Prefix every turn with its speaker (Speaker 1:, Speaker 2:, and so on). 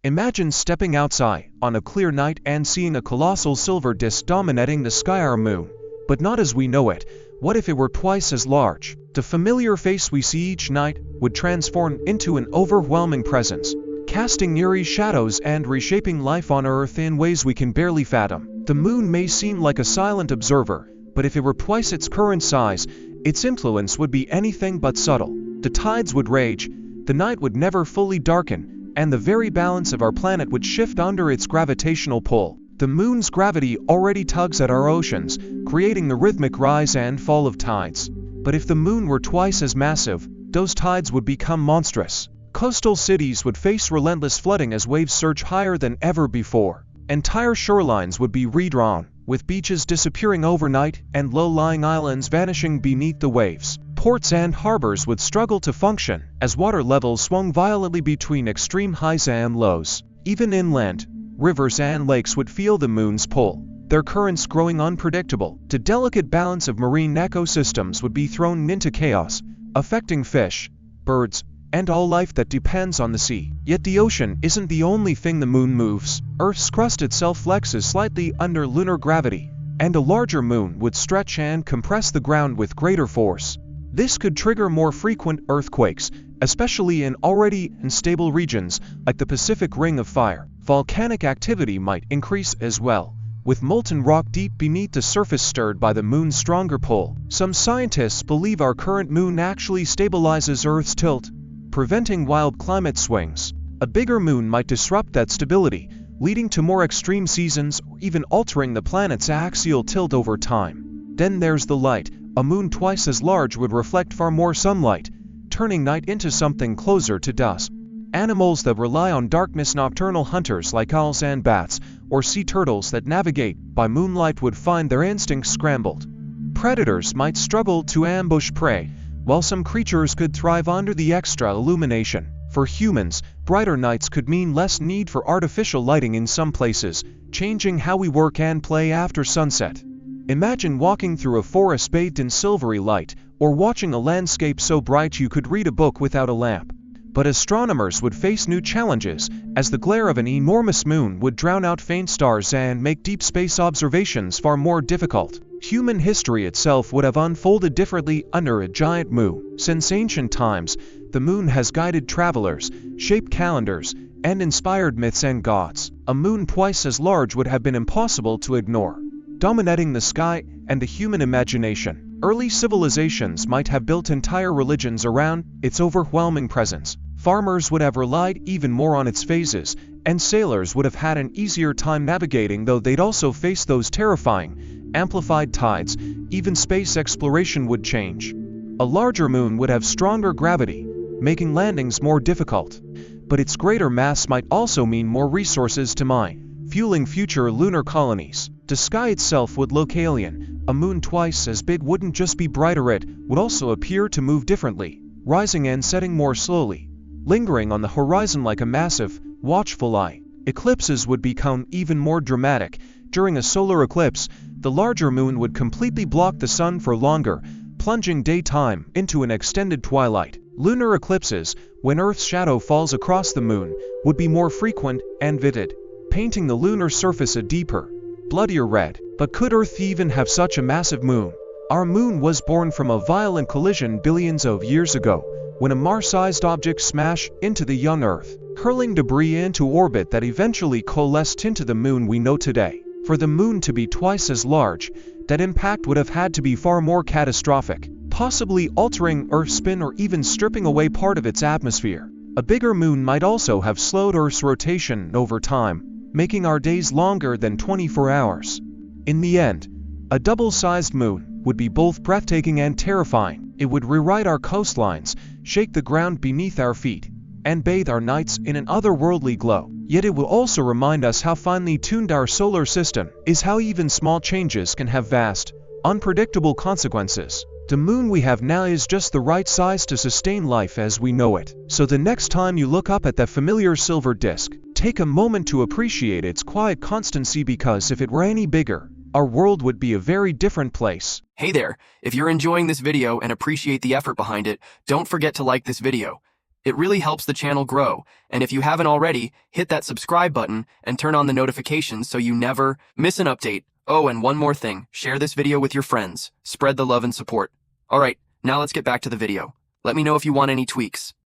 Speaker 1: Imagine stepping outside on a clear night and seeing a colossal silver disk dominating the sky, our moon. But not as we know it. What if it were twice as large? The familiar face we see each night would transform into an overwhelming presence, casting eerie shadows and reshaping life on Earth in ways we can barely fathom. The moon may seem like a silent observer, but if it were twice its current size, its influence would be anything but subtle. The tides would rage, the night would never fully darken, and the very balance of our planet would shift under its gravitational pull. The moon's gravity already tugs at our oceans, creating the rhythmic rise and fall of tides. But if the moon were twice as massive, those tides would become monstrous. Coastal cities would face relentless flooding as waves surge higher than ever before. Entire shorelines would be redrawn, with beaches disappearing overnight and low-lying islands vanishing beneath the waves. Ports and harbors would struggle to function, as water levels swung violently between extreme highs and lows. Even inland, rivers and lakes would feel the moon's pull, their currents growing unpredictable. The delicate balance of marine ecosystems would be thrown into chaos, affecting fish, birds, and all life that depends on the sea. Yet the ocean isn't the only thing the moon moves. Earth's crust itself flexes slightly under lunar gravity, and a larger moon would stretch and compress the ground with greater force. This could trigger more frequent earthquakes, especially in already unstable regions like the Pacific Ring of Fire. Volcanic activity might increase as well, with molten rock deep beneath the surface stirred by the moon's stronger pull. Some scientists believe our current moon actually stabilizes Earth's tilt, preventing wild climate swings. A bigger moon might disrupt that stability, leading to more extreme seasons or even altering the planet's axial tilt over time. Then there's the light. A moon twice as large would reflect far more sunlight, turning night into something closer to dusk. Animals that rely on darkness, nocturnal hunters like owls and bats, or sea turtles that navigate by moonlight, would find their instincts scrambled. Predators might struggle to ambush prey, while some creatures could thrive under the extra illumination. For humans, brighter nights could mean less need for artificial lighting in some places, changing how we work and play after sunset. Imagine walking through a forest bathed in silvery light, or watching a landscape so bright you could read a book without a lamp. But astronomers would face new challenges, as the glare of an enormous moon would drown out faint stars and make deep space observations far more difficult. Human history itself would have unfolded differently under a giant moon. Since ancient times, the moon has guided travelers, shaped calendars, and inspired myths and gods. A moon twice as large would have been impossible to ignore, dominating the sky and the human imagination. Early civilizations might have built entire religions around its overwhelming presence. Farmers would have relied even more on its phases, and sailors would have had an easier time navigating, though they'd also face those terrifying, amplified tides. Even space exploration would change. A larger moon would have stronger gravity, making landings more difficult. But its greater mass might also mean more resources to mine, fueling future lunar colonies. The sky itself would look alien. A moon twice as big wouldn't just be brighter, it would also appear to move differently, rising and setting more slowly, lingering on the horizon like a massive, watchful eye. Eclipses would become even more dramatic. During a solar eclipse, the larger moon would completely block the sun for longer, plunging daytime into an extended twilight. Lunar eclipses, when Earth's shadow falls across the moon, would be more frequent and vivid, painting the lunar surface a deeper, bloodier red. But could Earth even have such a massive moon? Our moon was born from a violent collision billions of years ago, when a Mars-sized object smashed into the young Earth, hurling debris into orbit that eventually coalesced into the moon we know today. For the moon to be twice as large, that impact would have had to be far more catastrophic, possibly altering Earth's spin or even stripping away part of its atmosphere. A bigger moon might also have slowed Earth's rotation over time, making our days longer than 24 hours. In the end, a double-sized moon would be both breathtaking and terrifying. It would rewrite our coastlines, shake the ground beneath our feet, and bathe our nights in an otherworldly glow. Yet it will also remind us how finely tuned our solar system is, how even small changes can have vast, unpredictable consequences. The moon we have now is just the right size to sustain life as we know it. So the next time you look up at that familiar silver disk, take a moment to appreciate its quiet constancy, because if it were any bigger, our world would be a very different place.
Speaker 2: Hey there, if you're enjoying this video and appreciate the effort behind it, don't forget to like this video. It really helps the channel grow, and if you haven't already, hit that subscribe button and turn on the notifications so you never miss an update. Oh, and one more thing, share this video with your friends. Spread the love and support. Alright, now let's get back to the video. Let me know if you want any tweaks.